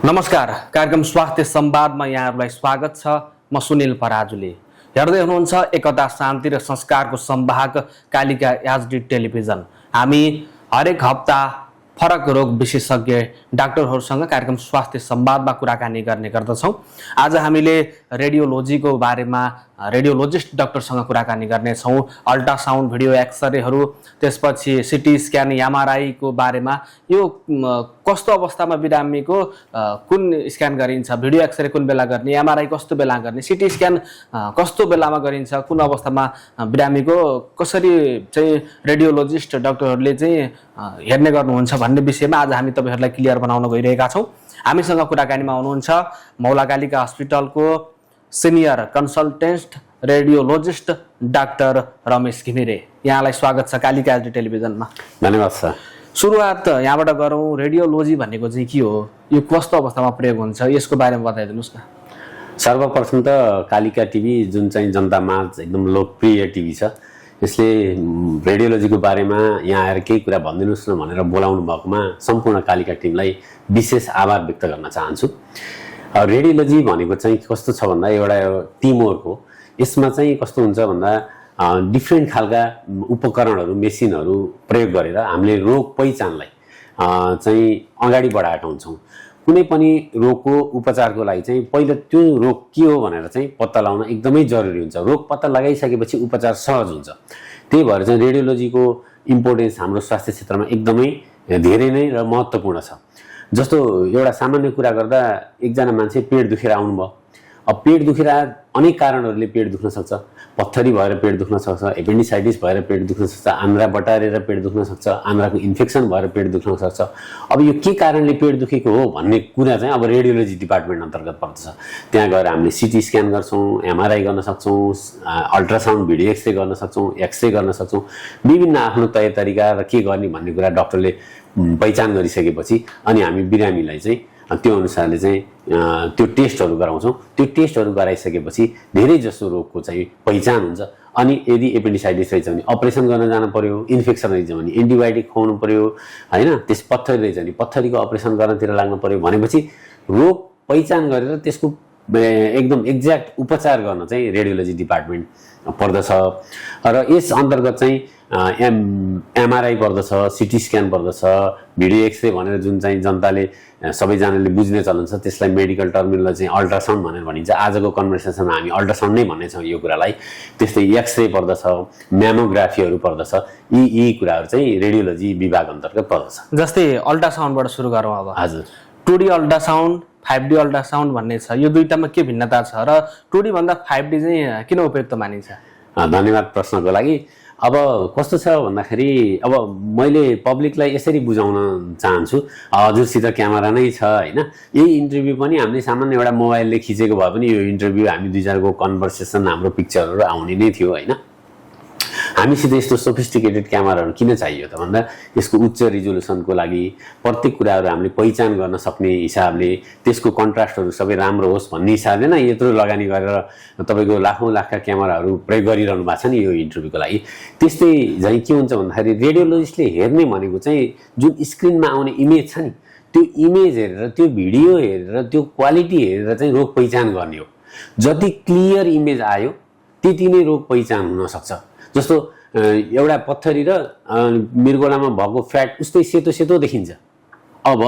नमस्कार। कार्यक्रम स्वास्थ्य संवादमा यहाँहरूलाई स्वागत छ। म सुनिल पराजुली। हेर्दै हुनुहुन्छ एकता शान्ति र संस्कारको संवाहक कालिका एचडी टेलिभिजन। हामी हरेक हप्ता फरक रोग विशेषज्ञ डाक्टरहरूसँग कार्यक्रम स्वास्थ्य संवादमा कुराकानी गर्ने गर्दछौँ। आज हामीले रेडियोलोजीको बारेमा रेडियोलोजिस्ट डाक्टरसँग कुराकानी गर्नेछौँ। अल्ट्रासाउन्ड, भिडियो एक्सरेहरू, त्यसपछि सिटी स्क्यान, एमआरआईको बारेमा यो कस्तो अवस्थामा बिरामीको कुन स्क्यान गरिन्छ, भिडियो एक्सरे कुन बेला गर्ने, एमआरआई कस्तो बेला गर्ने, सिटी स्क्यान कस्तो बेलामा गरिन्छ, कुन अवस्थामा बिरामीको कसरी चाहिँ रेडियोलोजिस्ट डाक्टरहरूले चाहिँ हेर्ने गर्नुहुन्छ भन्ने विषयमा आज हामी तपाईहरुलाई क्लियर बनाउन गइरहेका छौँ। हामीसँग कुराकानीमा हुनुहुन्छ मौलाकालिका हस्पिटलको senior consultant radiologist doctor Ramesh Ghimire. यहाँलाई स्वागत छ कालिका एचडी टेलिभिजनमा। धन्यवाद सर। सुरुवात यहाँबाट गरौँ। रेडियोलोजी भनेको चाहिँ के हो, यो कस्तो अवस्थामा प्रयोग हुन्छ, यसको बारेमा बताइदिनुस् न। सर्वप्रथम त कालिका टिभी जुन चाहिँ जनतामाझ एकदम लोकप्रिय टिभी छ, यसले रेडियोलोजीको बारेमा यहाँ आएर केही कुरा भनिदिनुस् न भनेर बोलाउनु भएकोमा सम्पूर्ण कालिका टिमलाई विशेष आभार व्यक्त गर्न चाहन्छु। रेडियोलोजी भनेको चाहिँ कस्तो छ भन्दा एउटा टिमवर्क हो। यसमा चाहिँ कस्तो हुन्छ भन्दा डिफ्रेन्ट खालका उपकरणहरू, मेसिनहरू प्रयोग गरेर हामीले रोग पहिचानलाई चाहिँ अगाडि बढाएका हुन्छौँ। कुनै पनि रोगको उपचारको लागि चाहिँ पहिला त्यो रोग के हो भनेर चाहिँ पत्ता लगाउन एकदमै जरुरी हुन्छ। रोग पत्ता लगाइसकेपछि उपचार सहज हुन्छ। त्यही भएर चाहिँ रेडियोलोजीको इम्पोर्टेन्स हाम्रो स्वास्थ्य क्षेत्रमा एकदमै धेरै नै र महत्त्वपूर्ण छ। जस्तो एउटा सामान्य कुरा गर्दा एकजना मान्छे पेट दुखेर आउनुभयो। अब पेट दुखेर अनेक कारणहरूले पेट दुख्न सक्छ। पत्थरी भएर पेट दुख्न सक्छ, एपेन्डिसाइटिस भएर पेट दुख्न सक्छ, आन्द्रा बटारेर पेट दुख्न सक्छ, आन्द्राको इन्फेक्सन भएर पेट दुख्न सक्छ। अब यो के कारणले पेट दुखेको हो भन्ने कुरा चाहिँ अब रेडियोलोजी डिपार्टमेन्ट अन्तर्गत पर्दछ। त्यहाँ गएर हामीले सिटी स्क्यान गर्छौँ, एमआरआई गर्न सक्छौँ, अल्ट्रासाउन्ड, भिडियो एक्सरे गर्न सक्छौँ, एक्सरे गर्न सक्छौँ। विभिन्न आफ्नो तय तरिका र के गर्ने भन्ने कुरा डाक्टरले पहिचान गरिसकेपछि अनि हामी बिरामीलाई चाहिँ त्यो अनुसारले चाहिँ त्यो टेस्टहरू गराउँछौँ। त्यो टेस्टहरू गराइसकेपछि धेरै जसो रोगको चाहिँ पहिचान हुन्छ। अनि यदि एपेन्डिसाइटिस रहेछ भने अपरेसन गर्न जानु पर्यो, इन्फेक्सन रहेछ भने एन्टिबायोटिक खुवाउनु पर्यो, होइन। त्यस पत्थरी रहेछ भने पत्थरीको अपरेसन गर्नतिर लाग्नु पर्यो। भनेपछि रोग पहिचान गरेर त्यसको एकदम एक्ज्याक्ट उपचार गर्न चाहिँ रेडियोलोजी डिपार्टमेन्ट पर्दछ। र यस अन्तर्गत चाहिँ एमआरआई पर्दछ, सिटी स्क्यान पर्दछ, भिडियो एक्सरे भनेर जुन चाहिँ जनताले सबैजनाले बुझ्ने चलन छ त्यसलाई मेडिकल टर्मिनल चाहिँ अल्ट्रासाउन्ड भनेर भनिन्छ। आजको कन्भर्सेसनमा हामी अल्ट्रासाउन्ड नै भन्नेछौँ यो कुरालाई। त्यस्तै एक्सरे पर्दछ, म्यामोग्राफीहरू पर्दछ। यी कुराहरू चाहिँ रेडियोलोजी विभाग अन्तर्गत पर्दछ। जस्तै अल्ट्रासाउन्डबाट सुरु गरौँ अब। हजुर। 2D अल्ट्रासाउन्ड, 5D अल्ट्रासाउन्ड भन्ने छ। यो दुईटामा के भिन्नता छ र 2D भन्दा 5D चाहिँ किन उपयुक्त मानिन्छ? धन्यवाद प्रश्नको लागि। अब कस्तो छ भन्दाखेरि अब मैले पब्लिकलाई यसरी बुझाउन चाहन्छु, हजुरसित क्यामेरा नै छ, होइन। यही इन्टरभ्यू पनि हामीले सामान्य एउटा मोबाइलले खिचेको भए पनि यो इन्टरभ्यू हामी दुईजनाको कन्भर्सेसन, हाम्रो पिक्चरहरू आउने नै थियो, होइन। हामीसित यस्तो सोफिस्टिकेटेड क्यामेराहरू किन चाहियो त भन्दा यसको उच्च रिजोल्युसनको लागि, प्रत्येक कुराहरू हामीले पहिचान गर्न सक्ने हिसाबले, त्यसको कन्ट्रास्टहरू सबै राम्रो होस् भन्ने हिसाबले नै यत्रो लगानी गरेर तपाईँको लाखौँ लाखका क्यामेराहरू प्रयोग गरिरहनु भएको छ नि यो इन्टरभ्यूको लागि। त्यस्तै चाहिँ के हुन्छ भन्दाखेरि रेडियोलोजिस्टले हेर्ने भनेको चाहिँ जुन स्क्रिनमा आउने इमेज छ नि, त्यो इमेज हेरेर, त्यो भिडियो हेरेर, त्यो क्वालिटी हेरेर चाहिँ रोग पहिचान गर्ने हो। जति क्लियर इमेज आयो त्यति नै रोग पहिचान हुन सक्छ। जस्तो एउटा पत्थरी र मृगौलामा भएको फ्याट उस्तै सेतो सेतो देखिन्छ। अब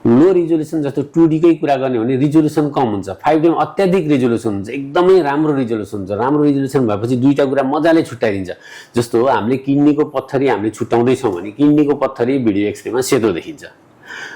लो रिजोल्युसन जस्तो 2D कै कुरा गर्ने हो भने रिजोल्युसन कम हुन्छ, 5D मा अत्याधिक रिजोल्युसन हुन्छ, एकदमै राम्रो रिजोल्युसन हुन्छ। राम्रो रिजोल्युसन भएपछि दुईटा कुरा मजाले छुट्याइदिन्छ। जस्तो हामीले किडनीको पत्थरी हामीले छुट्याउँदैछौँ भने किडनीको पत्थरी भिडियो एक्सरेमा सेतो देखिन्छ।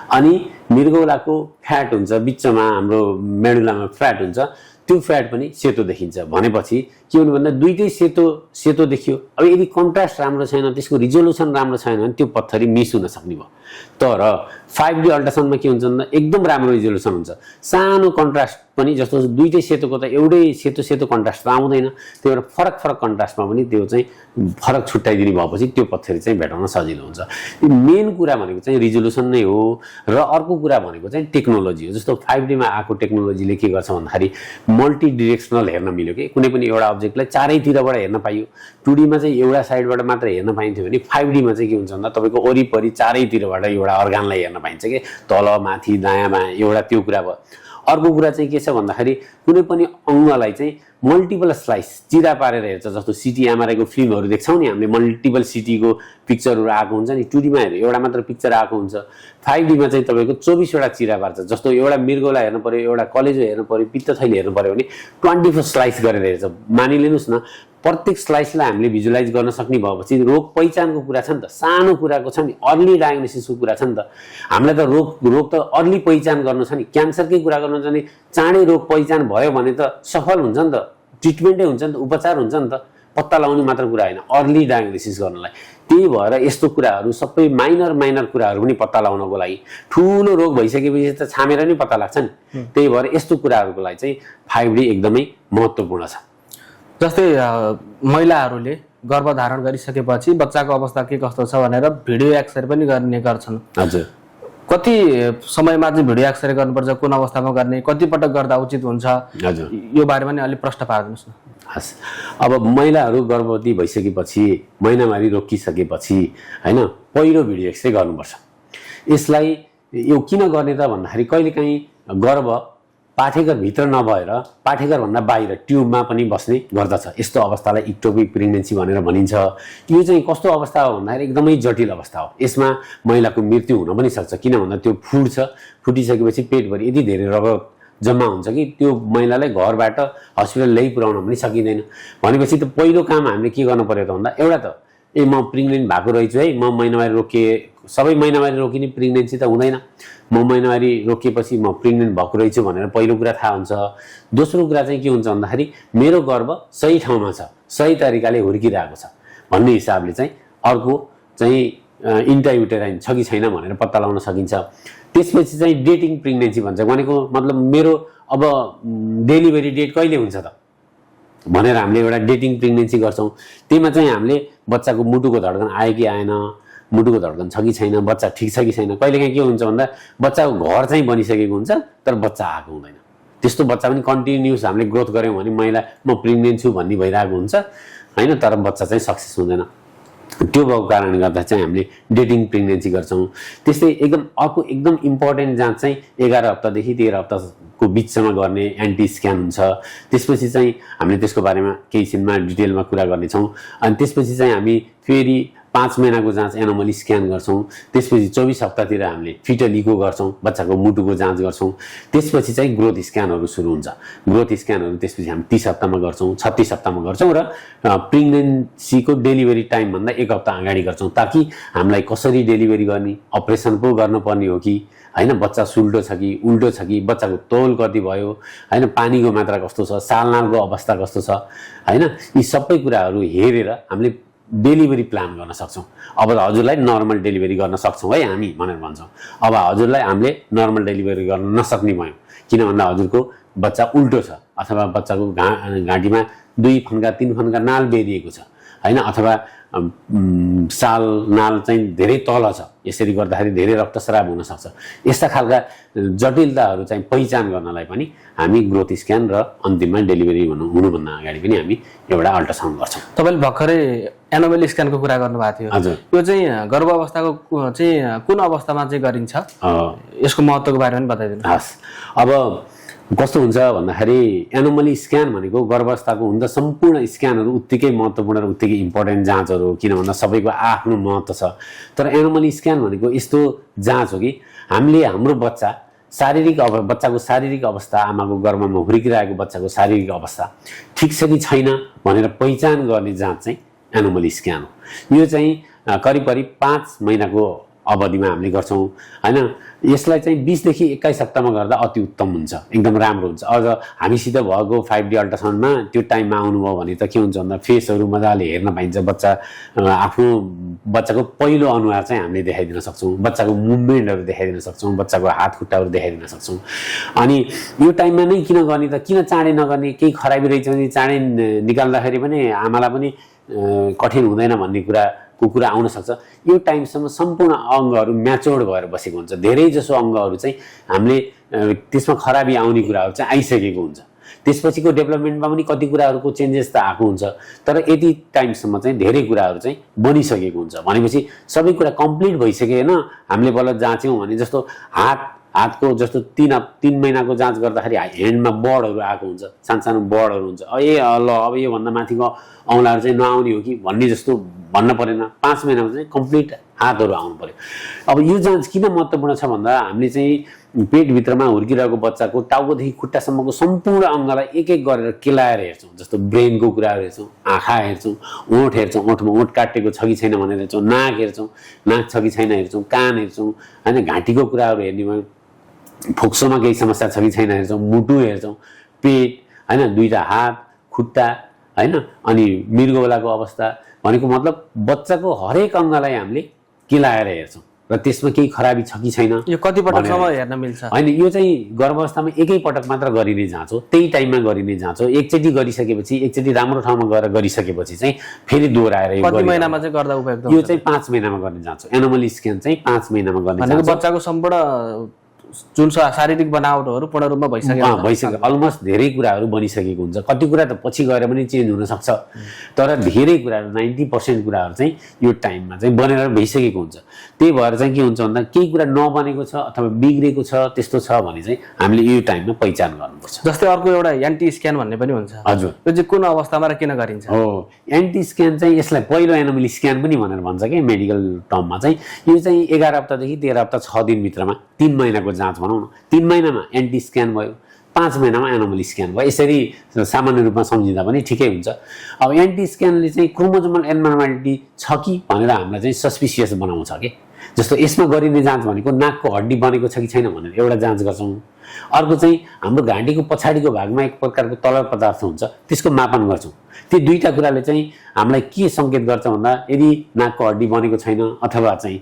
अनि मृगौलाको फ्याट हुन्छ, बिचमा हाम्रो मेडुलामा फ्याट हुन्छ, त्यो फ्याट पनि सेतो देखिन्छ। भनेपछि के हुनु भन्दा दुईटै सेतो सेतो देखियो। अब यदि कन्ट्रास्ट राम्रो छैन, त्यसको रिजोल्युसन राम्रो छैन भने त्यो पत्थरी मिस हुन सक्ने भयो। तर 5D अल्ट्रासाउन्डमा के हुन्छ भन्दा एकदम राम्रो रिजोल्युसन हुन्छ। सानो कन्ट्रास्ट पनि जस्तो दुईटै सेतोको त एउटै सेतो सेतो कन्ट्रास्ट त आउँदैन। त्यही भएर फरक फरक कन्ट्रास्टमा पनि त्यो चाहिँ फरक छुट्याइदिने भएपछि त्यो पत्थरी चाहिँ भेटाउन सजिलो हुन्छ। मेन कुरा भनेको चाहिँ रिजोल्युसन नै हो। र अर्को कुरा भनेको चाहिँ टेक्नोलोजी हो। जस्तो 5D मा आएको टेक्नोलोजीले के गर्छ भन्दाखेरि मल्टी डिरेक्सनल हेर्न मिल्यो कि कुनै पनि एउटा अब्जेक्टलाई चारैतिरबाट हेर्न पाइयो। 2D मा चाहिँ एउटा साइडबाट मात्र हेर्न पाइन्थ्यो भने 5D मा चाहिँ के हुन्छ भन्दा तपाईँको वरिपरि चारैतिरबाट एउटा अर्गानलाई हेर्न पाइन्छ कि तल माथि दायाँ बायाँ एउटा त्यो कुरा भयो। अर्को कुरा चाहिँ के छ भन्दाखेरि कुनै पनि अङ्गलाई चाहिँ मल्टिपल स्लाइस चिरा पारेर हेर्छ। जस्तो सिटी एमआरआईको फिल्महरू देख्छौँ नि हामीले, मल्टिपल सिटीको पिक्चरहरू आएको हुन्छ नि। 2D मा हेर्यो एउटा मात्र पिक्चर आएको हुन्छ। 5D मा चाहिँ तपाईँको 24 वटा चिरा पार्छ। जस्तो एउटा मृगलाई हेर्नु पर्यो, एउटा कलेजो हेर्नु पर्यो, पित्तथैली हेर्नु पर्यो भने 24 स्लाइस गरेर हेर्छ। मानिलिनुहोस् न प्रत्येक स्लाइसलाई हामीले भिजुलाइज गर्न सक्ने भएपछि रोग पहिचानको कुरा छ नि त, सानो कुराको छ नि, अर्ली डायग्नोसिसको कुरा छ नि त। हामीलाई त रोग त अर्ली पहिचान गर्नु छ नि। क्यान्सरकै कुरा गर्नु छ भने चाँडै रोग पहिचान भयो भने त सफल हुन्छ नि त, ट्रिटमेन्टै हुन्छ नि त, उपचार हुन्छ नि त। पत्ता लगाउने मात्र कुरा होइन, अर्ली डायग्नोसिस गर्नलाई। त्यही भएर यस्तो कुराहरू सबै माइनर कुराहरू पनि पत्ता लगाउनको लागि, ठुलो रोग भइसकेपछि त छामेर नै पत्ता लाग्छ नि। त्यही भएर यस्तो कुराहरूको लागि चाहिँ 5D एकदमै महत्त्वपूर्ण छ। जस्तै महिलाहरूले गर्भधारण गरिसकेपछि बच्चाको अवस्था के कस्तो छ भनेर भिडियो एक्सरे पनि गर्ने गर्छन्। हजुर, कति समयमा चाहिँ भिडियो एक्सरे गर्नुपर्छ, कुन अवस्थामा गर्ने, कति पटक गर्दा उचित हुन्छ, हजुर, यो बारेमा नि अलिक प्रश्न पार्दिनुहोस् न। हस्, अब महिलाहरू गर्भवती भइसकेपछि, महिनामारी रोकिसकेपछि होइन पहिलो भिडियो एक्सरे गर्नुपर्छ। यसलाई यो किन गर्ने त भन्दाखेरि कहिलेकाहीँ गर्भ पाठेघरभित्र नभएर पाठेघरभन्दा बाहिर ट्युबमा पनि बस्ने गर्दछ। यस्तो अवस्थालाई इक्टोपिक प्रेग्नेन्सी भनेर भनिन्छ। यो चाहिँ कस्तो अवस्था हो भन्दाखेरि एकदमै जटिल अवस्था हो। यसमा महिलाको मृत्यु हुन पनि सक्छ। किन भन्दा त्यो फुट्छ, फुटिसकेपछि पेटभरि यति धेरै रगत जम्मा हुन्छ कि त्यो महिलालाई घरबाट हस्पिटल ल्याइपुर्याउन पनि सकिँदैन। भनेपछि त पहिलो काम हामीले के गर्नु पर्यो त भन्दा एउटा त म प्रेग्नेन्ट भएको रहेछु है, म महिनावारी रोकिए, सबै महिनावारी रोकिने प्रेग्नेन्सी त हुँदैन। म महिनावारी रोकिएपछि म प्रेग्नेन्ट भएको रहेछु भनेर पहिलो कुरा थाहा हुन्छ। दोस्रो कुरा चाहिँ के हुन्छ भन्दाखेरि मेरो गर्भ सही ठाउँमा छ, सही तरिकाले हुर्किरहेको छ भन्ने हिसाबले चाहिँ अर्को चाहिँ इन्ट्रायुटेराइन छ कि छैन भनेर पत्ता लगाउन सकिन्छ। त्यसपछि चाहिँ डेटिङ प्रेग्नेन्सी भन्छ। भनेको मतलब मेरो अब डेलिभरी डेट कहिले हुन्छ त भनेर हामीले एउटा डेटिङ प्रेग्नेन्सी गर्छौँ। त्यसमा चाहिँ हामीले बच्चाको मुटुको धड्कन आयो कि आएन, मुटुको धड्कन छ कि छैन, बच्चा ठिक छ कि छैन। कहिलेकाहीँ के हुन्छ भन्दा बच्चाको घर चाहिँ बनिसकेको हुन्छ तर बच्चा आएको हुँदैन। त्यस्तो बच्चा पनि कन्टिन्युस हामीले ग्रोथ गऱ्यौँ भने महिला म प्रेग्नेन्ट छु भन्ने भइरहेको हुन्छ होइन, तर बच्चा चाहिँ सक्सेस हुँदैन। त्यो भएको कारणले गर्दा चाहिँ हामीले डेटिङ प्रेग्नेन्सी गर्छौँ। त्यस्तै अर्को एकदम इम्पोर्टेन्ट जाँच चाहिँ 11 हप्तादेखि 13 हप्ताको बिचसम्म गर्ने एन्टी स्क्यान हुन्छ। त्यसपछि चाहिँ हामीले त्यसको बारेमा केही छिनमा डिटेलमा कुरा गर्नेछौँ। अनि त्यसपछि चाहिँ हामी फेरि 5 महिनाको जाँच एनोमली स्क्यान गर्छौँ। त्यसपछि 24 हप्तातिर हामीले फिटल इको गर्छौँ, बच्चाको मुटुको जाँच गर्छौँ। त्यसपछि चाहिँ ग्रोथ स्क्यानहरू सुरु हुन्छ। ग्रोथ स्क्यानहरू त्यसपछि हामी 30 हप्तामा गर्छौँ, 36 हप्तामा गर्छौँ र प्रेग्नेन्सीको डेलिभरी टाइमभन्दा 1 हप्ता अगाडि गर्छौँ, ताकि हामीलाई कसरी डेलिभरी गर्ने, अपरेसन पो गर्नुपर्ने हो कि होइन, बच्चा सुल्टो छ कि उल्टो छ कि, बच्चाको तौल कति भयो होइन, पानीको मात्रा कस्तो छ, सालनालको अवस्था कस्तो छ होइन, यी सबै कुराहरू हेरेर हामीले डेलिभरी प्लान गर्न सक्छौँ। अब हजुरलाई नर्मल डेलिभरी गर्न सक्छौँ है हामी भनेर भन्छौँ। अब हजुरलाई हामीले नर्मल डेलिभरी गर्न नसक्ने भयौँ किन भन्दा हजुरको बच्चा उल्टो छ अथवा बच्चाको घाँटीमा 2 फन्का 3 फन्का नाल बेरिएको छ होइन, अथवा साल नाल चाहिँ धेरै तल छ, यसरी गर्दाखेरि धेरै रक्तस्राव हुन सक्छ। यस्ता खालका जटिलताहरू चाहिँ पहिचान गर्नलाई पनि हामी ग्रोथ स्क्यान र अन्तिममा डेलिभरी हुनुभन्दा अगाडि पनि हामी एउटा अल्ट्रासाउन्ड गर्छौँ। तपाईँले भर्खरै एनोमली स्क्यानको कुरा गर्नुभएको थियो। हजुर, यो चाहिँ गर्भावस्थाको चाहिँ कुन अवस्थामा चाहिँ गरिन्छ, यसको महत्त्वको बारेमा पनि बताइदिनु। हस्, अब कस्तो हुन्छ भन्दाखेरि एनोमली स्क्यान भनेको गर्भावस्थाको हुँदा सम्पूर्ण स्क्यानहरू उत्तिकै महत्त्वपूर्ण र उत्तिकै इम्पोर्टेन्ट जाँचहरू हो, किन भन्दा सबैको आफ्नो महत्त्व छ। तर एनोमली स्क्यान भनेको यस्तो जाँच हो कि हामीले हाम्रो बच्चाको शारीरिक अवस्था, आमाको गर्भमा हुर्किरहेको बच्चाको शारीरिक अवस्था ठिक छ कि छैन भनेर पहिचान गर्ने जाँच चाहिँ एनोमली स्क्यान हो। यो चाहिँ करिब 5 महिनाको अवधिमा हामीले गर्छौँ होइन। यसलाई चाहिँ 20 देखि 21 हप्तामा गर्दा अति उत्तम हुन्छ, एकदम राम्रो हुन्छ। अझ हामीसित भएको 5D अल्ट्रासाउन्डमा त्यो टाइममा आउनुभयो भने त के हुन्छ भन्दा फेसहरू मजाले हेर्न पाइन्छ। बच्चाको पहिलो अनुहार चाहिँ हामीले देखाइदिन सक्छौँ, बच्चाको मुभमेन्टहरू देखाइदिन सक्छौँ, बच्चाको हात खुट्टाहरू देखाइदिन सक्छौँ। अनि यो टाइममा नै किन गर्ने त, किन चाँडै नगर्ने, केही खराबी रहेछ भने चाँडै निकाल्दाखेरि पनि आमालाई पनि कठिन हुँदैन भन्ने कुरा को कुरा आउन सक्छ। यो टाइमसम्म सम्पूर्ण अङ्गहरू म्याच्योर्ड भएर बसेको हुन्छ। धेरै जसो अङ्गहरू चाहिँ हामीले त्यसमा खराबी आउने कुराहरू चाहिँ आइसकेको हुन्छ। त्यसपछिको डेभलपमेन्टमा पनि कति कुराहरूको चेन्जेस त आएको हुन्छ, तर यति टाइमसम्म चाहिँ धेरै कुराहरू चाहिँ बनिसकेको हुन्छ। भनेपछि सबै कुरा कम्प्लिट भइसकेन हामीले बल्ल जाँच्यौँ भने, जस्तो हातको जस्तो 3 महिनाको जाँच गर्दाखेरि ह्यान्डमा बर्डहरू आएको हुन्छ, सानो बर्डहरू हुन्छ। ल अब योभन्दा माथिको औँलाहरू चाहिँ नआउने हो कि भन्ने जस्तो भन्न परेन। 5 महिनामा चाहिँ कम्प्लिट हातहरू आउनु पर्यो। अब यो जाँच किन महत्त्वपूर्ण छ भन्दा हामीले चाहिँ पेटभित्रमा हुर्किरहेको बच्चाको टाउकोदेखि खुट्टासम्मको सम्पूर्ण अङ्गलाई एक एक गरेर केलाएर हेर्छौँ। जस्तो ब्रेनको कुराहरू हेर्छौँ, आँखा हेर्छौँ, ओठ हेर्छौँ, ओठमा ओठ काटेको छ कि छैन भनेर हेर्छौँ, नाक हेर्छौँ, नाक छ कि छैन हेर्छौँ, कान हेर्छौँ, होइन घाँटीको कुराहरू हेर्ने भयो, फोक्सोमा केही समस्या छ कि छैन हेर्छौँ, मुटु हेर्छौँ, पेट, होइन 2टा हात, खुट्टा, होइन अनि मृगौलाको अवस्था भनेको मतलब बच्चाको हरेक अङ्गलाई हामीले केलाएर हेर्छौँ र त्यसमा केही खराबी छ कि छैन। यो कति पटकसम्म हेर्न मिल्छ? होइन, यो चाहिँ गर्भावस्थामा एकै पटक मात्र गरिने जाँच हो, त्यही टाइममा गरिने जाँच हो। एकचोटि गरिसकेपछि, एकचोटि राम्रो ठाउँमा गएर गरिसकेपछि चाहिँ फेरि दोहोऱ्याएर कति महिनामा चाहिँ गर्दा उपयुक्त हुन्छ? यो चाहिँ 5 महिनामा गर्ने जाँच हो। एनोमली स्क्यान चाहिँ 5 महिनामा गर्ने जाँच हो। भनेको बच्चाको सम्पूर्ण जुन शारीरिक बनावटहरू पूर्ण रूपमा भइसक्यो, अलमोस्ट धेरै कुराहरू बनिसकेको हुन्छ। कति कुरा त पछि गएर पनि चेन्ज हुन सक्छ, तर धेरै कुराहरू 90% कुराहरू चाहिँ यो टाइममा चाहिँ बनेर भइसकेको हुन्छ। त्यही भएर चाहिँ के हुन्छ भन्दा केही कुरा नबनेको छ अथवा बिग्रेको छ त्यस्तो छ भने चाहिँ हामीले यो टाइममा पहिचान गर्नुपर्छ। जस्तै अर्को एउटा एन्टी स्क्यान भन्ने पनि हुन्छ। हजुर, यो चाहिँ कुन अवस्थामा र किन गरिन्छ? हो, एन्टी स्क्यान चाहिँ यसलाई पहिलो एनोमली स्क्यान पनि भनेर भन्छ कि मेडिकल टर्ममा चाहिँ। यो चाहिँ 11 हप्तादेखि 13 हप्ता 6 दिनभित्रमा 3 महिनाको जाँच भनौँ न। 3 महिनामा एन्टी स्क्यान भयो, 5 महिनामा एनोमली स्क्यान भयो। यसरी सामान्य रूपमा सम्झिँदा पनि ठिकै हुन्छ। अब एन्टी स्क्यानले चाहिँ क्रोमोजोमल एब्नर्मालिटी छ कि भनेर हामीलाई चाहिँ सस्पिसियस बनाउँछ कि। जस्तो यसमा गरिने जाँच भनेको नाकको हड्डी बनेको छ कि छैन भनेर एउटा जाँच गर्छौँ। अर्को चाहिँ हाम्रो घाँटीको पछाडिको भागमा एक प्रकारको तरल पदार्थ हुन्छ, त्यसको मापन गर्छौँ। त्यो 2टा कुराले चाहिँ हामीलाई के सङ्केत गर्छ भन्दा यदि नाकको हड्डी बनेको छैन अथवा चाहिँ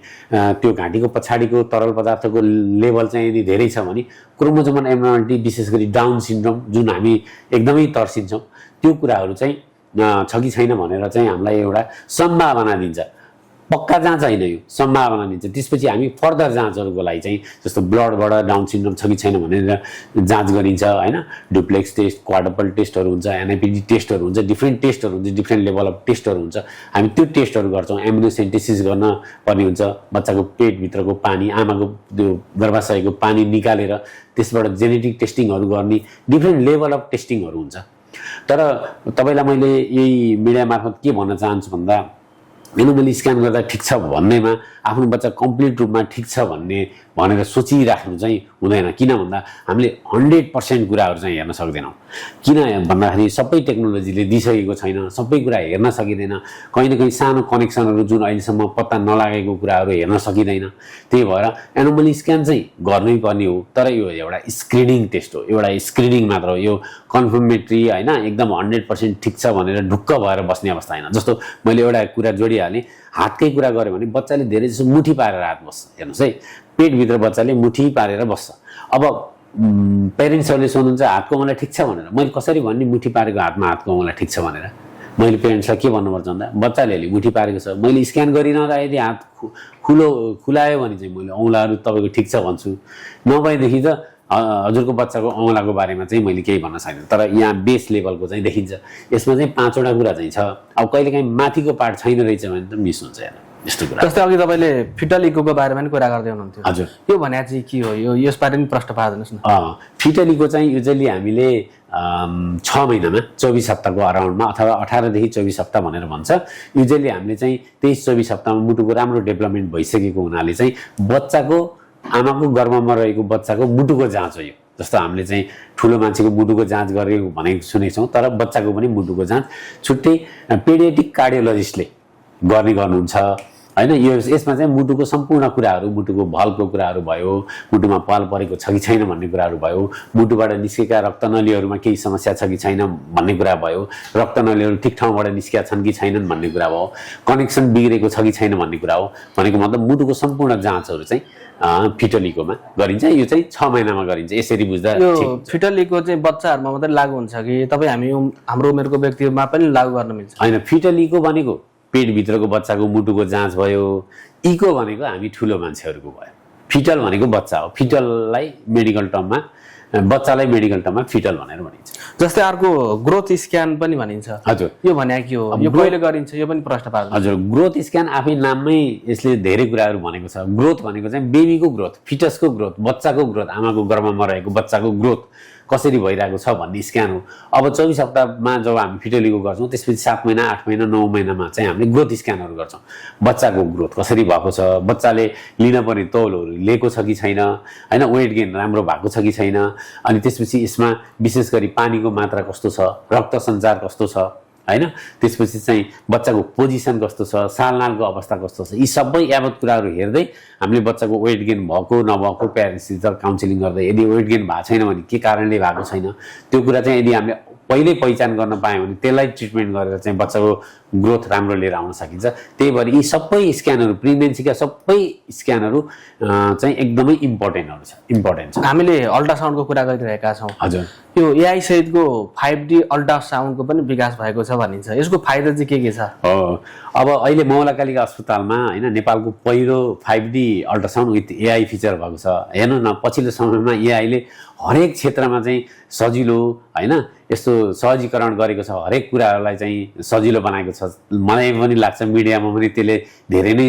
त्यो घाँटीको पछाडिको तरल पदार्थको लेभल चाहिँ यदि धेरै छ भने क्रोमोजोमल एब्नर्मालिटी, विशेष गरी डाउन सिन्ड्रोम जुन हामी एकदमै तर्सिन्छौँ, त्यो कुराहरू चाहिँ छ कि छैन भनेर चाहिँ हामीलाई एउटा सम्भावना दिन्छ। पक्का जाँच होइन, यो सम्भावना दिन्छ। त्यसपछि हामी फर्दर जाँचहरूको लागि चाहिँ जस्तो ब्लडबाट डाउन सिन्ड्रोम छ कि छैन भनेर जाँच गरिन्छ, होइन। डुप्लेक्स टेस्ट, क्वाड्रपल टेस्टहरू हुन्छ, एनआइपिडी टेस्टहरू हुन्छ, डिफ्रेन्ट टेस्टहरू हुन्छ, डिफ्रेन्ट लेभल अफ टेस्टहरू हुन्छ। हामी त्यो टेस्टहरू गर्छौँ। एम्युनोसेन्टेसिस गर्न पर्ने हुन्छ, बच्चाको पेटभित्रको पानी, आमाको त्यो गर्भाशयको पानी निकालेर त्यसबाट जेनेटिक टेस्टिङहरू गर्ने डिफ्रेन्ट लेभल अफ टेस्टिङहरू हुन्छ। तर तपाईँलाई मैले यही मिडिया मार्फत के भन्न चाहन्छु भन्दा एनोमली स्क्यान गर्दा ठिक छ भन्नेमा आफ्नो बच्चा कम्प्लिट रूपमा ठिक छ भनेर सोचिराख्नु चाहिँ हुँदैन। किन भन्दा हामीले 100% कुराहरू चाहिँ हेर्न सक्दैनौँ। किन भन्दाखेरि सबै टेक्नोलोजीले दिइसकेको छैन, सबै कुरा हेर्न सकिँदैन। कहीँ न कहीँ सानो कनेक्सनहरू जुन अहिलेसम्म पत्ता नलागेको कुराहरू हेर्न सकिँदैन। त्यही भएर एनोमली स्क्यान चाहिँ गर्नै पर्ने हो, तर यो एउटा स्क्रिनिङ टेस्ट हो, एउटा स्क्रिनिङ मात्र हो। यो कन्फर्मेटरी होइन, एकदम 100% ठिक छ भनेर ढुक्क भएर बस्ने अवस्था होइन। जस्तो मैले एउटा कुरा जोडिहालेँ, हातकै कुरा गऱ्यो भने बच्चाले धेरै जसो मुठी पारेर हात बस्छ। हेर्नुहोस् है, पेटभित्र बच्चाले मुठी पारेर बस्छ। अब पेरेन्ट्सहरूले सोध्नुहुन्छ हातको औँला ठिक छ भनेर। मैले कसरी भन्ने मुठी पारेको हातमा हातको औँला ठिक छ भनेर? मैले पेरेन्ट्सलाई के भन्नुपर्छ भन्दा बच्चाले मुठी पारेको छ, मैले स्क्यान गरिरहँदा यदि हात खुलायो भने चाहिँ मैले औँलाहरू तपाईँको ठिक छ भन्छु। नभएदेखि त हजुरको बच्चाको औँलाको बारेमा चाहिँ मैले केही भन्न सक्दिनँ। तर यहाँ बेस लेभलको चाहिँ देखिन्छ। यसमा चाहिँ 5वटा कुरा चाहिँ छ। अब कहिलेकाहीँ माथिको पार्ट छैन रहेछ भने त मिस हुन्छ हेर्नु यस्तो कुरा। जस्तै अघि तपाईँले फिटल इकोको बारेमा पनि कुरा गर्दै हुनुहुन्थ्यो। हजुर, यो भने चाहिँ के हो? यो यसबारे पनि प्रश्न पार्दिनुहोस् न। फिटल इको चाहिँ युजली हामीले 6 महिनामा 24 हप्ताको अराउन्डमा अथवा 18 देखि 24 हप्ता भनेर भन्छ। युजली हामीले चाहिँ 23-24 हप्तामा मुटुको राम्रो डेभलपमेन्ट भइसकेको हुनाले चाहिँ बच्चाको आमाको गर्भमा रहेको बच्चाको मुटुको जाँच हो यो। जस्तो हामीले चाहिँ ठुलो मान्छेको मुटुको जाँच गरेको भनेको सुनेको छौँ, तर बच्चाको पनि मुटुको जाँच छुट्टै पेडियाट्रिक कार्डियोलोजिस्टले गर्नुहुन्छ, होइन। यो यसमा चाहिँ मुटुको सम्पूर्ण कुराहरू, मुटुको भल्भको कुराहरू भयो, मुटुमा पाल परेको छ कि छैन भन्ने कुराहरू भयो, मुटुबाट निस्केका रक्तनलीहरूमा केही समस्या छ कि छैन भन्ने कुरा भयो, रक्तनलीहरू ठिक ठाउँबाट निस्केका छन् कि छैनन् भन्ने कुरा भयो, कनेक्सन बिग्रेको छ कि छैन भन्ने कुरा हो। भनेको मतलब मुटुको सम्पूर्ण जाँचहरू चाहिँ फिटल इकोमा गरिन्छ। यो चाहिँ 6 महिनामा गरिन्छ। यसरी बुझ्दा यो फिटल इको चाहिँ बच्चाहरूमा मात्रै लागु हुन्छ कि तपाईँ हाम्रो उमेरको व्यक्तिमा पनि लागु गर्न मिल्छ? होइन, फिटल इको भनेको पेटभित्रको बच्चाको मुटुको जाँच भयो। इको भनेको हामी ठुलो मान्छेहरूको भयो। फिटल भनेको बच्चा हो। फिटललाई मेडिकल टर्ममा बच्चालाई मेडिकल टर्ममा फिटल भनेर भनिन्छ। जस्तै अर्को ग्रोथ स्क्यान पनि भनिन्छ। हजुर, यो भने के हो? यो कहिले गरिन्छ? यो पनि प्रश्न पार्छ। हजुर, ग्रोथ स्क्यान आफै नाममै यसले धेरै कुराहरू भनेको छ। ग्रोथ भनेको चाहिँ बेबीको ग्रोथ, फिटसको ग्रोथ, बच्चाको ग्रोथ, आमाको गर्भमा रहेको बच्चाको ग्रोथ कसरी भइरहेको छ भन्ने स्क्यान हो। अब 24 हप्तामा जब हामी फिटलीको गर्छौँ त्यसपछि 7 महिना, 8 महिना, 9 महिनामा चाहिँ हामीले ग्रोथ स्क्यानहरू गर्छौँ। बच्चाको ग्रोथ कसरी भएको छ, बच्चाले लिन पर्ने तौलहरू लिएको छ कि छैन, होइन, वेट गेन राम्रो भएको छ कि छैन, अनि त्यसपछि यसमा विशेष गरी पानीको मात्रा कस्तो छ, रक्त सञ्चार कस्तो छ, होइन, त्यसपछि चाहिँ बच्चाको पोजिसन कस्तो छ, सालनालको अवस्था कस्तो छ, यी सबै यावत कुराहरू हेर्दै हामीले बच्चाको वेट गेन भएको नभएको प्यारेन्ट्ससित काउन्सिलिङ गर्दै यदि वेट गेन भएको छैन भने के कारणले भएको छैन त्यो कुरा चाहिँ यदि हामीले पहिल्यै पहिचान गर्न पायौँ भने त्यसलाई ट्रिटमेन्ट गरेर चाहिँ बच्चाको ग्रोथ राम्रो लिएर आउन सकिन्छ। त्यही भएर यी सबै स्क्यानहरू, प्रेग्नेन्सीका सबै स्क्यानहरू चाहिँ एकदमै इम्पोर्टेन्ट छ। हामीले अल्ट्रासाउन्डको कुरा गरिरहेका छौँ। हजुर, यो एआई सहितको 5D अल्ट्रासाउन्डको पनि विकास भएको छ भनिन्छ। यसको फाइदा चाहिँ के छ? अब अहिले मौलाकालिका अस्पतालमा होइन नेपालको पहिलो 5D ultrasound with AI feature भएको छ। हेर्नु न, पछिल्लो समयमा एआईले हरेक क्षेत्रमा चाहिँ सजिलो, होइन, यस्तो सहजीकरण गरेको छ। हरेक कुराहरूलाई चाहिँ सजिलो बनाएको छ। मलाई पनि लाग्छ मिडियामा पनि त्यसले धेरै नै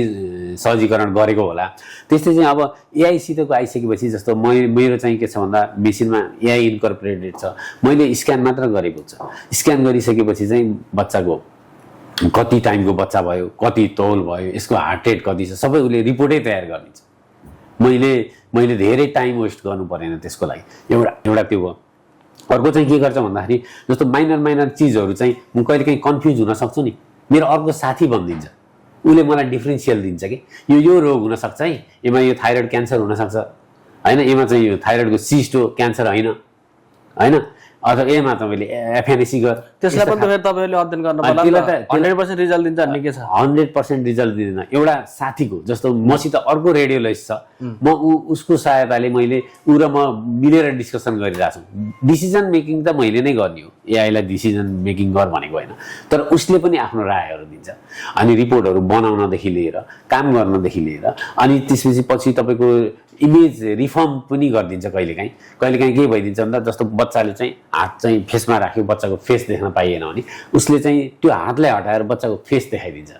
सहजीकरण गरेको होला। त्यस्तै चाहिँ अब एआईसितको आइसकेपछि जस्तो मेरो चाहिँ के छ भन्दा मेसिनमा एआई इन्कर्पोरेटेड छ। मैले स्क्यान मात्र गरेको छ। स्क्यान गरिसकेपछि चाहिँ बच्चाको कति टाइमको बच्चा भयो, कति तौल भयो, यसको हार्ट रेट कति छ, सबै उसले रिपोर्टै तयार गरिदिन्छ। मैले धेरै टाइम वेस्ट गर्नु परेन त्यसको लागि। एउटा त्यो भयो। अर्को चाहिँ के गर्छ भन्दाखेरि जस्तो माइनर चिजहरू चाहिँ म कहिलेकाहीँ कन्फ्युज हुन सक्छु नि, मेरो अर्को साथी भनिदिन्छ, उसले मलाई डिफ्रेन्सियल दिन्छ कि यो रोग हुनसक्छ है, एमा यो थाइरोइड क्यान्सर हुनसक्छ, होइन, एमा चाहिँ यो थाइरोइडको सिस्ट हो, क्यान्सर होइन, अथवा एमा तपाईँले एफएनएसी गर। त्यसलाई पनि तपाईँहरूले अध्ययन गर्नु पर्ला। 100% रिजल्ट दिन्छ भन्ने के छ? 100% रिजल्ट दिँदैन। एउटा साथीको जस्तो मसित अर्को रेडियोलोजिस्ट छ, म उसको सहायताले मैले ऊ र म मिलेर डिस्कसन गरिरहेको छु। डिसिजन मेकिङ त मैले नै गर्ने हो, एआईलाई डिसिजन मेकिङ गर भनेको होइन, तर उसले पनि आफ्नो रायहरू दिन्छ। अनि रिपोर्टहरू बनाउनदेखि लिएर काम गर्नदेखि लिएर अनि त्यसपछि पछि तपाईँको इमेज रिफर्म पनि गरिदिन्छ। कहिलेकाहीँ के भइदिन्छ भन्दा जस्तो बच्चाले चाहिँ हात चाहिँ फेसमा राख्यो, बच्चाको फेस देख्न पाइएन भने उसले चाहिँ त्यो हातलाई हटाएर बच्चाको फेस देखाइदिन्छ।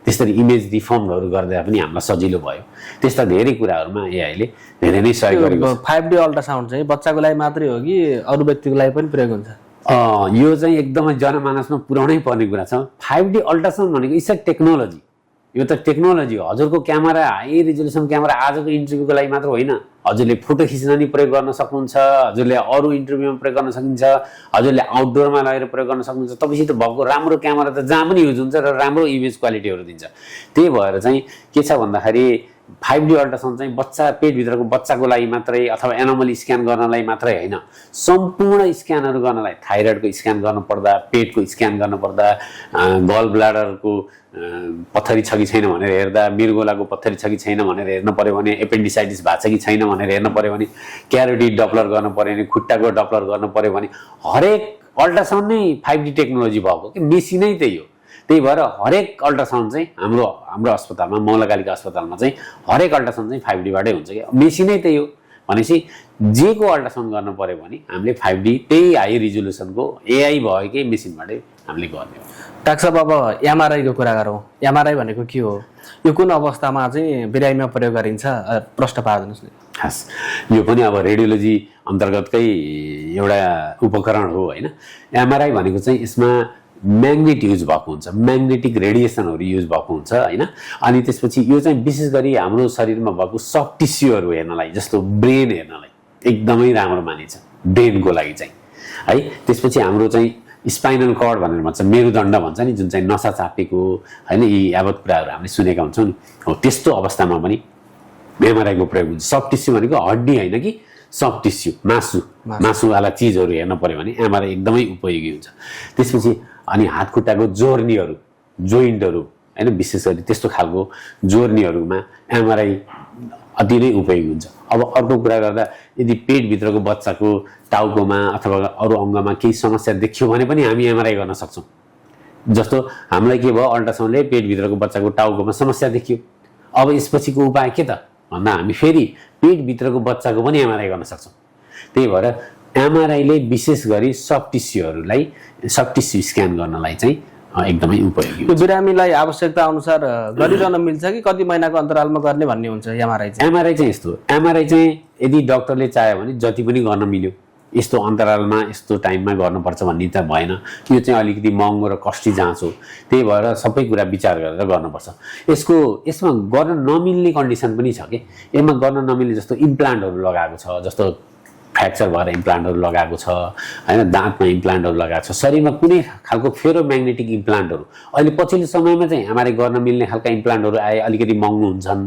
त्यसरी इमेज रिफर्महरू गर्दा पनि हामीलाई सजिलो भयो। त्यस्ता धेरै कुराहरूमा एआईले धेरै नै सहयोग गरेको छ। 5D अल्ट्रासाउन्ड चाहिँ बच्चाको लागि मात्रै हो कि अरू व्यक्तिको लागि पनि प्रयोग हुन्छ? यो चाहिँ एकदमै जनमानसमा पुर्याउनै पर्ने कुरा छ। 5D अल्ट्रासाउन्ड भनेको इट्स अ टेक्नोलोजी। यो त टेक्नोलोजी हो। हजुरको क्यामेरा, हाई रिजोल्युसन क्यामेरा आजको इन्टरभ्यूको लागि मात्र होइन, हजुरले फोटो खिच्न नि प्रयोग गर्न सक्नुहुन्छ, हजुरले अरू इन्टरभ्यूमा प्रयोग गर्न सकिन्छ, हजुरले आउटडोरमा लगेर प्रयोग गर्न सक्नुहुन्छ। तपाईँसित भएको राम्रो क्यामेरा त जहाँ पनि युज हुन्छ र राम्रो इमेज क्वालिटीहरू दिन्छ। त्यही भएर चाहिँ के छ भन्दाखेरि 5D अल्ट्रासाउन्ड चाहिँ बच्चा पेटभित्रको बच्चाको लागि मात्रै अथवा एनोमली स्क्यान गर्नलाई मात्रै होइन, सम्पूर्ण स्क्यानहरू गर्नलाई, थाइरोइडको स्क्यान गर्नुपर्दा, पेटको स्क्यान गर्नुपर्दा, गल ब्लाडरको पत्थरी छ कि छैन भनेर हेर्दा, मृगोलाको पत्थरी छ कि छैन भनेर हेर्न पर्यो भने, एपेन्डिसाइटिस भएको छ कि छैन भनेर हेर्न पर्यो भने, क्यारोटिड डप्लर गर्न पर्यो भने, खुट्टाको डप्लर गर्न पर्यो भने, हरेक अल्ट्रासाउन्ड नै 5D टेक्नोलोजी भएको कि मेसिनै त्यही हो। त्यही भएर हरेक अल्ट्रासाउन्ड चाहिँ हाम्रो अस्पतालमा, मौलाकालिका अस्पतालमा चाहिँ हरेक अल्ट्रासाउन्ड चाहिँ 5Dबाटै हुन्छ कि मेसिनै त्यही हो। भनेपछि जे को अल्ट्रासाउन्ड गर्न पर्यो भने हामीले 5D त्यही हाई रिजोल्युसनको एआई भएकै मेसिनबाटै हामीले गर्ने हो। डाक्टर साहब, अब एमआरआईको कुरा गरौँ। एमआरआई भनेको के हो? यो कुन अवस्थामा चाहिँ बिरामीमा प्रयोग गरिन्छ? प्रश्न पार्दिनुहोस् न। खास यो पनि अब रेडियोलोजी अन्तर्गतकै एउटा उपकरण हो, होइन। एमआरआई भनेको चाहिँ यसमा म्याग्नेट युज भएको हुन्छ, म्याग्नेटिक रेडिएसनहरू युज भएको हुन्छ, होइन। अनि त्यसपछि यो चाहिँ विशेष गरी हाम्रो शरीरमा भएको सफ्ट टिस्युहरू हेर्नलाई, जस्तो ब्रेन हेर्नलाई एकदमै राम्रो मानिन्छ, ब्रेनको लागि चाहिँ, है। त्यसपछि हाम्रो चाहिँ स्पाइनल कर्ड भनेर भन्छ, मेरुदण्ड भन्छ नि, जुन चाहिँ नसा चापेको, होइन, यी यावत कुराहरू हामीले सुनेका हुन्छौँ नि, हो त्यस्तो अवस्थामा पनि एमआरआईको प्रयोग हुन्छ। सफ्ट टिस्यु भनेको हड्डी होइन कि सफ्ट टिस्यु, मासुवाला चिजहरू हेर्न पर्यो भने एमआरआई एकदमै उपयोगी हुन्छ। त्यसपछि अनि हात खुट्टाको जोर्नीहरू, जोइन्टहरू, होइन, विशेष गरी त्यस्तो खालको जोर्नीहरूमा एमआरआई अति नै उपयोगी हुन्छ। अब अर्को कुरा गर्दा यदि पेटभित्रको बच्चाको टाउकोमा अथवा अरू अङ्गमा केही समस्या देखियो भने पनि हामी एमआरआई गर्न सक्छौँ। जस्तो हामीलाई के भयो, अल्ट्रासाउन्डले पेटभित्रको बच्चाको टाउकोमा समस्या देखियो। अब यसपछिको उपाय के त भन्दा हामी फेरि पेटभित्रको बच्चाको पनि एमआरआई गर्न सक्छौँ। त्यही भएर एमआरआईले विशेष गरी सफ्ट टिस्यु स्क्यान गर्नलाई चाहिँ एकदमै उपयोगी त्यो बिरामीलाई आवश्यकता अनुसार गरिरहन मिल्छ कि कति महिनाको अन्तरालमा गर्ने भन्ने हुन्छ एमआरआई चाहिँ? एमआरआई चाहिँ यस्तो, एमआरआई चाहिँ यदि डक्टरले चाह्यो भने जति पनि गर्न मिल्यो, यस्तो अन्तरालमा यस्तो टाइममा गर्नुपर्छ भन्ने त भएन। यो चाहिँ अलिकति महँगो र कस्टली जाँच हो, त्यही भएर सबै कुरा विचार गरेर गर्नुपर्छ। यसमा गर्न नमिल्ने कन्डिसन पनि छ कि, यसमा गर्न नमिल्ने जस्तो इम्प्लान्टहरू लगाएको छ, जस्तो फ्र्याक्चर भएर इम्प्लान्टहरू लगाएको छ होइन, दाँतमा इम्प्लान्टहरू लगाएको छ, शरीरमा कुनै खालको फेरोम्याग्नेटिक इम्प्लान्टहरू अहिले पछिल्लो समयमा चाहिँ एमआरआई गर्न मिल्ने खालका इम्प्लान्टहरू आए, अलिकति महँगो हुन्छन्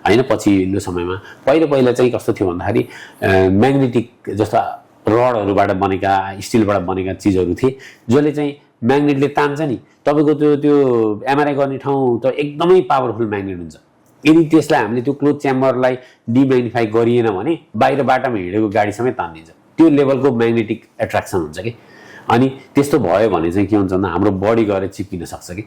होइन पछिल्लो समयमा। पहिला चाहिँ कस्तो थियो भन्दाखेरि म्याग्नेटिक जस्ता रडहरूबाट बनेका, स्टिलबाट बनेका चिजहरू थिए, जसले चाहिँ म्याग्नेटले तान्छ नि, तपाईँको त्यो एमआरआई गर्ने ठाउँ त एकदमै पावरफुल म्याग्नेट हुन्छ। यदि त्यसलाई हामीले त्यो क्लोज च्याम्बरलाई डिम्याग्निफाई गरिएन भने बाहिर बाटामा हिँडेको गाडी समेत तानिदिन्छ, त्यो लेभलको म्याग्नेटिक एट्र्याक्सन हुन्छ कि। अनि त्यस्तो भयो भने चाहिँ के हुन्छ भन्दा हाम्रो बडी गएर चिप्किन सक्छ कि।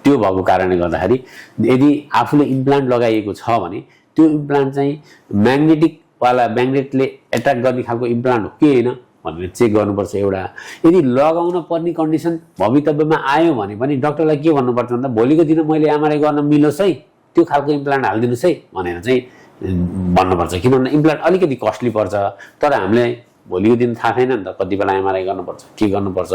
त्यो भएको कारणले गर्दाखेरि यदि आफूले इम्प्लान्ट लगाइएको छ भने त्यो इम्प्लान्ट चाहिँ म्याग्नेटले एट्र्याक्ट गर्ने खालको इम्प्लान्ट हो कि होइन भनेर चेक गर्नुपर्छ एउटा। यदि लगाउन पर्ने कन्डिसन भवितव्यमा आयो भने पनि डक्टरलाई के भन्नुपर्छ भन्दा भोलिको दिन मैले एमआरआई गर्न मिलोस् है, त्यो खालको इम्प्लान्ट हालिदिनुहोस् है भनेर चाहिँ भन्नुपर्छ। किनभने इम्प्लान्ट अलिकति कस्टली पर्छ, तर हामीले भोलिको दिन थाहा छैन नि त कति बेला एमआरआई गर्नुपर्छ, के गर्नुपर्छ।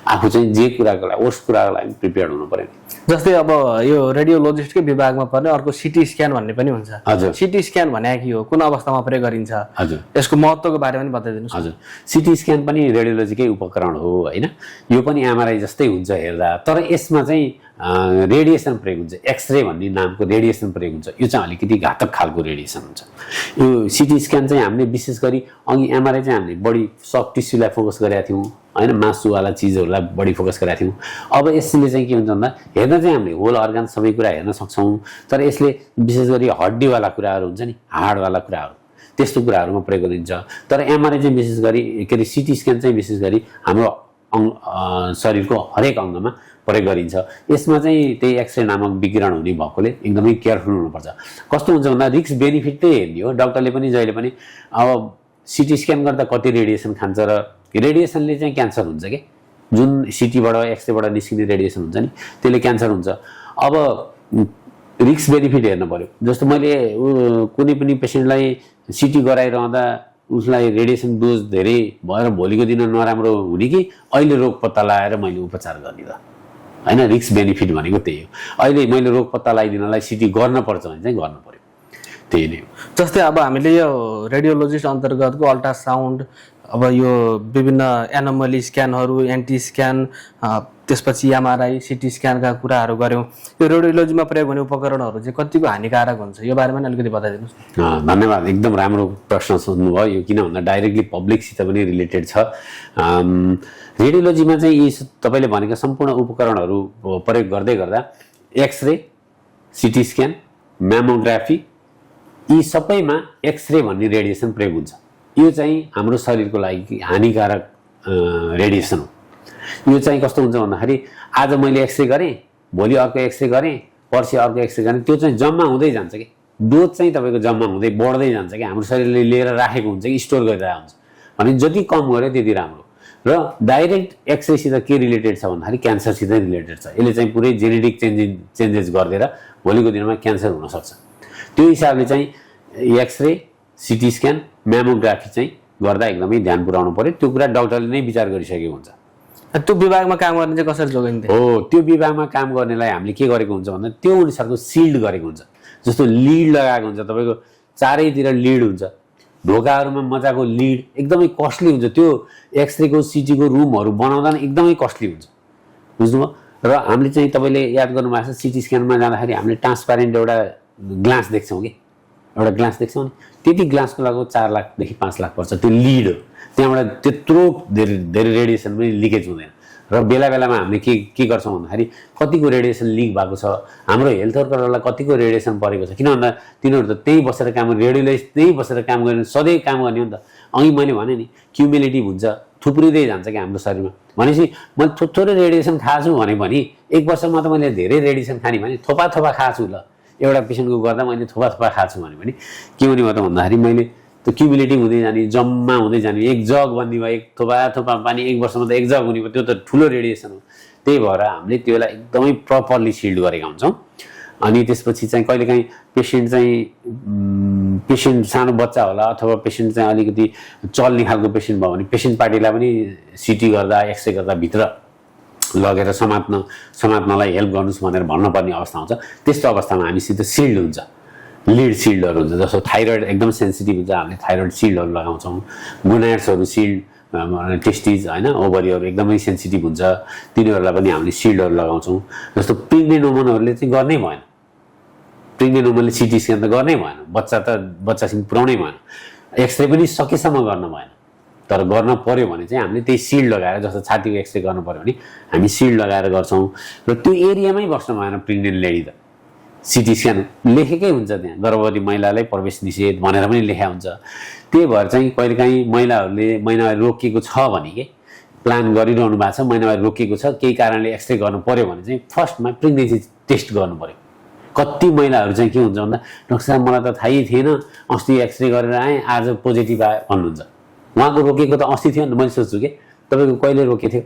आफू चाहिँ जे कुराको लागि वर्स्ट कुराको लागि प्रिपेयर्ड हुनु पर्यो। जस्तै अब यो रेडियोलोजिस्टकै विभागमा पर्ने अर्को सिटी स्क्यान भन्ने पनि हुन्छ। हजुर, सिटी स्क्यान भने के हो, कुन अवस्थामा प्रयोग गरिन्छ, हजुर यसको महत्त्वको बारेमा पनि बताइदिनुहोस्। हजुर, सिटी स्क्यान पनि रेडियोलोजीकै उपकरण हो होइन, यो पनि एमआरआई जस्तै हुन्छ हेर्दा, तर यसमा चाहिँ रेडिएसन प्रयोग हुन्छ, एक्सरे भन्ने नामको रेडिएसन प्रयोग हुन्छ। यो चाहिँ अलिकति घातक खालको रेडिएसन हुन्छ। यो सिटी स्क्यान चाहिँ हामीले विशेष गरी अघि एमआरआई चाहिँ हामीले बढी सफ्ट टिस्युलाई फोकस गरेका थियौँ होइन, मासुवाला चिजहरूलाई बढी फोकस गरेका थियौँ। अब यसले चाहिँ के हुन्छ भन्दा हेर्न चाहिँ हामीले होल अर्गान सबै कुरा हेर्न सक्छौँ, तर यसले विशेष गरी हड्डीवाला कुराहरू हुन्छ नि, हाडवाला कुराहरू, त्यस्तो कुराहरूमा प्रयोग गरिन्छ। तर एमआरआई चाहिँ विशेष गरी के अरे सिटी स्क्यान चाहिँ विशेष गरी हाम्रो शरीरको हरेक अङ्गमा प्रयोग गरिन्छ। यसमा चाहिँ त्यही एक्सरे नामक विकिरण हुने भएकोले एकदमै केयरफुल हुनुपर्छ। कस्तो हुन्छ भन्दा रिस्क बेनिफिट त्यही हेर्ने हो। डक्टरले पनि जहिले पनि अब सिटी स्क्यान गर्दा कति रेडिएसन खान्छ, र रेडिएसनले चाहिँ क्यान्सर हुन्छ कि, जुन सिटीबाट एक्सरेबाट निस्किने रेडिएसन हुन्छ नि त्यसले क्यान्सर हुन्छ। अब रिस्क बेनिफिट हेर्नु पर्यो। जस्तो मैले कुनै पनि पेसेन्टलाई सिटी गराइरहँदा उसलाई रेडिएसन डोज धेरै भएर भोलिको दिन नराम्रो हुने कि अहिले रोग पत्ता लगाएर मैले उपचार गर्ने त होइन। रिस्क बेनिफिट भनेको त्यही हो। अहिले मैले रोग पत्ता लगाइदिनलाई सिटी गर्न पर्छ भने चाहिँ गर्नु पर्यो, त्यही नै हो। जस्तै अब हामीले यो रेडियोलोजिस्ट अन्तर्गतको अल्ट्रासाउन्ड, अब यो विभिन्न एनोमली स्क्यानहरू, एन्टी स्क्यान, त्यसपछि एमआरआई, सिटी स्क्यानका कुराहरू गऱ्यौँ। यो रेडियोलोजीमा प्रयोग हुने उपकरणहरू चाहिँ कतिको हानिकारक हुन्छ, यो बारेमा पनि अलिकति बताइदिनुहोस्। धन्यवाद, एकदम राम्रो प्रश्न सोध्नुभयो। यो किन भन्दा डाइरेक्टली पब्लिकसित पनि रिलेटेड छ। रेडियोलोजीमा चाहिँ यी तपाईँले भनेका सम्पूर्ण उपकरणहरू प्रयोग गर्दै गर्दा एक्सरे, सिटी स्क्यान, म्यामोग्राफी, यी सबैमा एक्सरे भन्ने रेडिएसन प्रयोग हुन्छ। यो चाहिँ हाम्रो शरीरको लागि हानिकारक रेडिएसन हो। यो चाहिँ कस्तो हुन्छ भन्दाखेरि आज मैले एक्सरे गरेँ, भोलि अर्को एक्सरे गरेँ, पर्सि अर्को एक्सरे गरेँ, त्यो चाहिँ जम्मा हुँदै जान्छ कि, डोज चाहिँ तपाईँको जम्मा हुँदै बढ्दै जान्छ कि, हाम्रो शरीरले लिएर राखेको हुन्छ कि स्टोर गरिरहेको हुन्छ। भने जति कम गऱ्यो त्यति राम्रो। र डाइरेक्ट एक्सरेसित के रिलेटेड छ भन्दाखेरि क्यान्सरसित रिलेटेड छ। यसले चाहिँ पुरै जेनेटिक चेन्जेस गरिदिएर भोलिको दिनमा क्यान्सर हुनसक्छ। त्यो हिसाबले चाहिँ एक्सरे, सिटी स्क्यान, म्यामोग्राफी चाहिँ गर्दा एकदमै ध्यान पुर्याउनु पर्यो। त्यो कुरा डक्टरले नै विचार गरिसकेको हुन्छ। त्यो विभागमा काम गर्ने चाहिँ कसरी जोगाइन्छ? हो, त्यो विभागमा काम गर्नेलाई हामीले के गरेको हुन्छ भन्दा त्यो अनुसारको सिल्ड गरेको हुन्छ। जस्तो लिड लगाएको हुन्छ, तपाईँको चारैतिर लिड हुन्छ, ढोकाहरूमा मजाको लिड, एकदमै कस्टली हुन्छ। त्यो एक्सरेको सिटीको रुमहरू बनाउँदा एकदमै कस्टली हुन्छ, बुझ्नुभयो। र हामीले चाहिँ तपाईँले याद गर्नुभएको छ सिटी स्क्यानमा जाँदाखेरि हामीले ट्रान्सप्यारेन्ट एउटा ग्लास देख्छौँ कि, एउटा ग्लास देख्छौँ नि, त्यति ग्लासको लागि 4 लाखदेखि 5 लाख पर्छ। त्यो लिड हो, त्यहाँबाट त्यत्रो धेरै रेडिएसन पनि लिकेज हुँदैन। र बेला बेलामा हामीले के गर्छौँ भन्दाखेरि कतिको रेडिएसन लिक भएको छ, हाम्रो हेल्थ वर्करहरूलाई कतिको रेडिएसन परेको छ। किन भन्दा तिनीहरू त त्यहीँ बसेर काम गर्ने, रेडियोलोजिस्ट त्यहीँ बसेर काम गर्ने, सधैँ काम गर्ने हो नि त। अघि मैले भने नि क्युमुलेटिभ हुन्छ, थुप्रिँदै जान्छ कि हाम्रो शरीरमा। भनेपछि मैले थोरै रेडिएसन खाएको छु भने पनि 1 वर्षमा त मैले धेरै रेडिएसन खाने भने थोपा खाएको छु ल, एउटा पेसेन्टको गर्दा मैले थोपा खाएको छु भने पनि के हुने भयो त भन्दाखेरि मैले त्यो क्युमुलेटिभ हुँदै जाने, जम्मा हुँदै जाने, 1 जग बन्ने भयो, 1 थोपा पानी 1 वर्षमा त 1 जग हुने भयो, त्यो त ठुलो रेडिएसन हो। त्यही भएर हामीले त्यसलाई एकदमै प्रपरली सिल्ड गरेका हुन्छौँ। अनि त्यसपछि चाहिँ कहिलेकाहीँ पेसेन्ट सानो बच्चा होला अथवा पेसेन्ट चाहिँ अलिकति चल्ने खालको पेसेन्ट भयो भने पेसेन्ट पार्टीलाई पनि सिटी गर्दा एक्सरे गर्दा भित्र लगेर समात्नलाई हेल्प गर्नुहोस् भनेर भन्नुपर्ने अवस्था हुन्छ। त्यस्तो अवस्थामा हामीसित सिल्ड हुन्छ, लिड सिल्डहरू हुन्छ। जस्तो थाइरोइड एकदम सेन्सिटिभ हुन्छ, हामीले थाइरोइड सिल्डहरू लगाउँछौँ। गुनाइड्सहरू सिल्ड, टेस्टिज होइन, ओभरीहरू एकदमै सेन्सिटिभ हुन्छ, तिनीहरूलाई पनि हामीले सिल्डहरू लगाउँछौँ। जस्तो प्रेग्नेन्ट वुमनहरूले चाहिँ गर्नै भएन, प्रेग्नेन्ट वुमनले सिटी स्क्यान त गर्नै भएन, बच्चासँग पुऱ्याउनै भएन, एक्सरे पनि सकेसम्म गर्न भएन। तर गर्न पर्यो भने चाहिँ हामीले त्यही सिल्ड लगाएर, जस्तो छातीको एक्सरे गर्नु पर्यो भने हामी सिल्ड लगाएर गर्छौँ। र त्यो एरियामै बस्नु भएन प्रेग्नेन्ट लेडी त। सिटी स्क्यान लेखेकै हुन्छ त्यहाँ, गर्भवती महिलालाई प्रवेश निषेध भनेर पनि लेखा हुन्छ। त्यही भएर चाहिँ कहिलेकाहीँ महिलाहरूले महिनावारी रोकिएको छ भने के प्लान गरिरहनु भएको छ, महिनावारी रोकिएको छ, केही कारणले एक्सरे गर्नु पर्यो भने चाहिँ फर्स्टमा प्रेग्नेन्सी टेस्ट गर्नु पर्यो। कति महिलाहरू चाहिँ के हुन्छ भन्दा डाक्टर साहब मलाई त थाहै थिएन, अस्ति एक्सरे गरेर आएँ, आज पोजिटिभ आयो भन्नुहुन्छ। उहाँको रोकेको त अस्ति थियो नि त। मैले सोच्छु कि तपाईँको कहिले रोकेको थियो?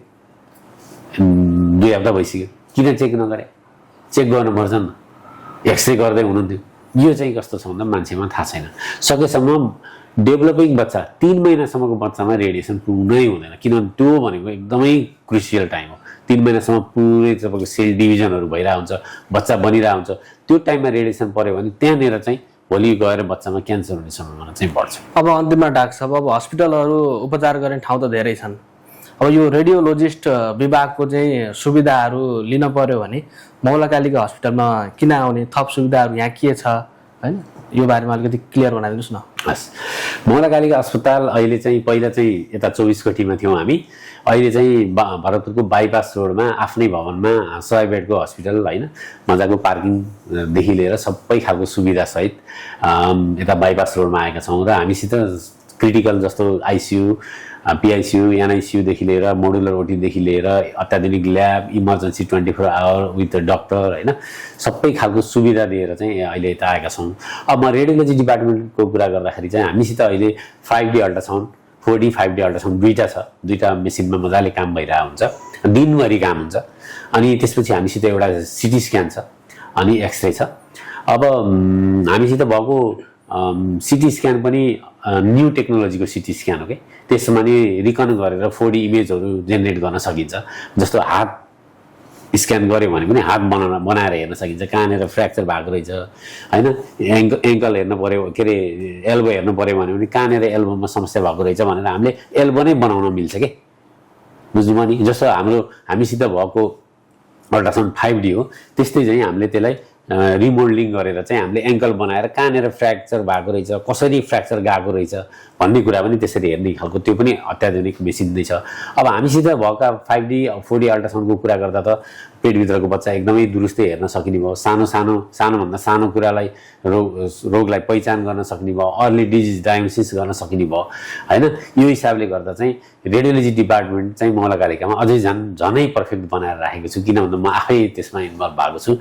2 हप्ता भइसक्यो, किन चेक नगरे? चेक गर्नुपर्छ नि, एक्सरे गर्दै हुनुहुन्थ्यो। यो चाहिँ कस्तो छ भन्दा मान्छेमा थाहा छैन। सकेसम्म डेभलपिङ बच्चा 3 महिनासम्मको बच्चामा रेडिएसन पुग्नै हुँदैन, किनभने त्यो भनेको एकदमै क्रुसियल टाइम हो। 3 महिनासम्म पुरै तपाईँको सेल डिभिजनहरू भइरहेको हुन्छ, बच्चा बनिरहेको हुन्छ। त्यो टाइममा रेडिएसन पऱ्यो भने त्यहाँनिर चाहिँ भोलि गएर बच्चामा क्यान्सर हुने सम्भावना चाहिँ बढ्छ। अब अन्तिममा डाक्टर साहब, अब हस्पिटलहरू उपचार गर्ने ठाउँ त धेरै छन्, अब यो रेडियोलोजिस्ट विभागको चाहिँ सुविधाहरू लिन पर्यो भने मौलाकालिका हस्पिटलमा किन आउने, थप सुविधाहरू यहाँ के छ होइन, यो बारेमा अलिकति क्लियर बनाइदिनुहोस् न। हस्, मौलाकालिका अस्पताल अहिले चाहिँ पहिला चाहिँ यता 24 कोटीमा थियौँ हामी, अहिले चाहिँ भरतपुरको बाइपास रोडमा आफ्नै भवनमा 100 बेडको हस्पिटल होइन, मजाको पार्किङदेखि लिएर सबै खालको सुविधासहित यता बाइपास रोडमा आएका छौँ। र हामीसित क्रिटिकल जस्तो आइसियू, पिआइसियू, एनआइसियूदेखि लिएर मोडुलर ओटीदेखि लिएर अत्याधुनिक lab, emergency 24 hour with doctor होइन, सबै खालको सुविधा दिएर चाहिँ अहिले यता आएका छौँ। अब म रेडियोलोजी डिपार्टमेन्टको कुरा गर्दाखेरि चाहिँ हामीसित अहिले 5D ultrasound, 4D 5D ultrasound दुईवटा छ, दुईवटा मेसिनमा मजाले काम भइरहेको हुन्छ, दिनभरि काम हुन्छ। अनि त्यसपछि हामीसित एउटा सिटी स्क्यान छ अनि एक्सरे छ। अब हामीसित भएको सिटी स्क्यान पनि न्यू टेक्नोलोजीको सिटी स्क्यान हो कि, त्यसमा नि रिकन गरेर 4D इमेजहरू जेनेरेट गर्न सकिन्छ। जस्तो हात स्क्यान गऱ्यो भने पनि हात बनाएर हेर्न सकिन्छ, कहाँनिर फ्र्याक्चर भएको रहेछ होइन, एङ्कल हेर्नु पऱ्यो, के अरे एल्बो हेर्नु पऱ्यो भने पनि कहाँनिर एल्बोमा समस्या भएको रहेछ भनेर हामीले एल्बो नै बनाउन मिल्छ कि, बुझ्नुभयो नि। जस्तो हामीसित भएको अल्ट्रासाउन्ड 5D हो, त्यस्तै चाहिँ हामीले त्यसलाई रिमोडलिङ गरेर चाहिँ हामीले एङ्कल बनाएर कहाँनिर फ्र्याक्चर भएको रहेछ, कसरी फ्र्याक्चर गएको रहेछ भन्ने कुरा पनि त्यसरी हेर्ने खालको त्यो पनि अत्याधुनिक मेसिन नै छ। अब हामीसित भएका 5D 4D अल्ट्रासाउन्डको कुरा गर्दा त पेटभित्रको बच्चा एकदमै दुरुस्तै हेर्न सकिने भयो, सानोभन्दा सानो कुरालाई रोगलाई पहिचान गर्न सक्ने भयो, अर्ली डिजिज डायग्नोसिस गर्न सकिने भयो होइन। यो हिसाबले गर्दा चाहिँ रेडियोलोजी डिपार्टमेन्ट चाहिँ मौलाकालिकामा अझै झनै पर्फेक्ट बनाएर राखेको छु, किन भन्दा म आफै त्यसमा इन्भल्भ भएको छु,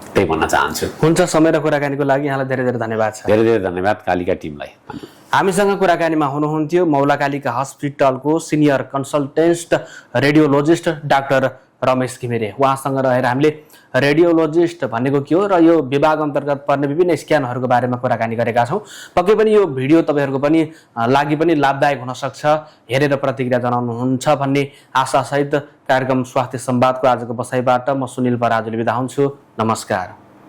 त्यही भन्न चाहन्छु। हुन्छ, समय र कुराकानीको लागि यहाँलाई धेरै धेरै धन्यवाद छ। धेरै धेरै धन्यवाद कालिका टिमलाई। हामीसँग कुराकानीमा हुनुहुन्थ्यो मौलाकालिका हस्पिटलको senior consultant radiologist doctor Ramesh Ghimire. उहाँसँग रहेर हामीले रेडियोलोजिस्ट भनेको के हो र यो विभाग अन्तर्गत पर्ने विभिन्न स्क्यानहरूको बारेमा कुराकानी गरेका छौँ। पक्कै पनि यो भिडियो तपाईँहरूको पनि लागि पनि लाभदायक हुनसक्छ, हेरेर प्रतिक्रिया जनाउनुहुन्छ भन्ने आशासहित कार्यक्रम स्वास्थ्य संवादको आजको बसाइबाट म सुनिल पराजुली बिदा हुन्छु। नमस्कार।